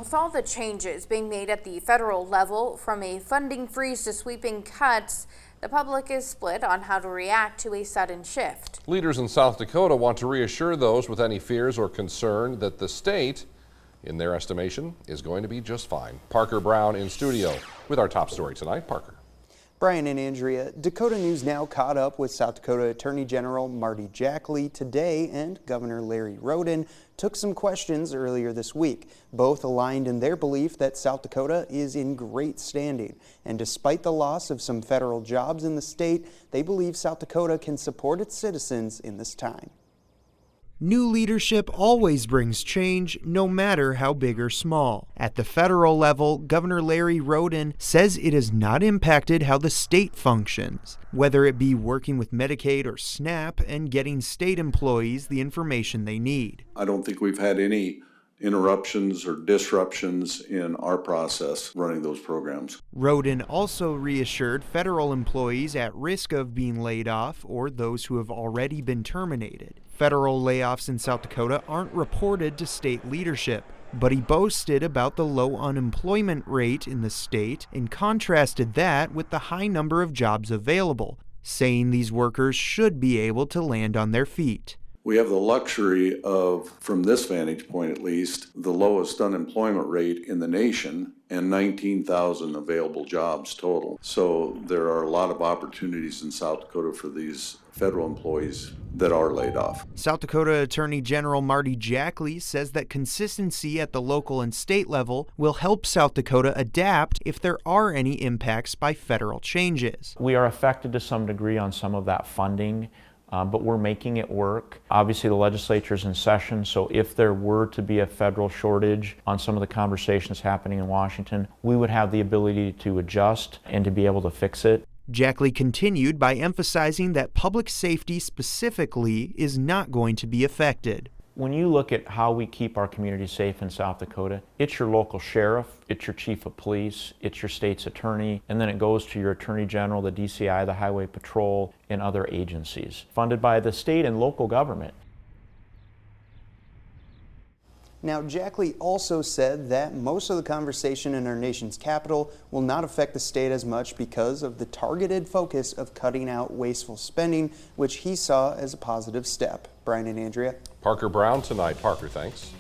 With all the changes being made at the federal level, from a funding freeze to sweeping cuts, the public is split on how to react to a sudden shift. Leaders in South Dakota want to reassure those with any fears or concern that the state, in their estimation, is going to be just fine. Parker Brown in studio with our top story tonight. Parker. Brian and Andrea, Dakota News Now caught up with South Dakota Attorney General Marty Jackley today, and Governor Larry Rhoden took some questions earlier this week. Both aligned in their belief that South Dakota is in great standing. And despite the loss of some federal jobs in the state, they believe South Dakota can support its citizens in this time. New leadership always brings change, no matter how big or small. At the federal level, Governor Larry Rhoden says it has not impacted how the state functions, whether it be working with Medicaid or SNAP and getting state employees the information they need. I don't think we've had any interruptions or disruptions in our process running those programs. Rhoden also reassured federal employees at risk of being laid off or those who have already been terminated. Federal layoffs in South Dakota aren't reported to state leadership, but he boasted about the low unemployment rate in the state and contrasted that with the high number of jobs available, saying these workers should be able to land on their feet. We have the luxury of, from this vantage point at least, the lowest unemployment rate in the nation and 19,000 available jobs total. So there are a lot of opportunities in South Dakota for these federal employees that are laid off. South Dakota Attorney General Marty Jackley says that consistency at the local and state level will help South Dakota adapt if there are any impacts by federal changes. We are affected to some degree on some of that funding. But we're making it work. Obviously, the legislature's in session, so if there were to be a federal shortage on some of the conversations happening in Washington, we would have the ability to adjust and to be able to fix it. Jackley continued by emphasizing that public safety specifically is not going to be affected. When you look at how we keep our community safe in South Dakota, it's your local sheriff, it's your chief of police, it's your state's attorney, and then it goes to your attorney general, the DCI, the highway patrol, and other agencies, funded by the state and local government. Now, Jackley also said that most of the conversation in our nation's capital will not affect the state as much because of the targeted focus of cutting out wasteful spending, which he saw as a positive step. Brian and Andrea. Parker Brown tonight. Parker, thanks.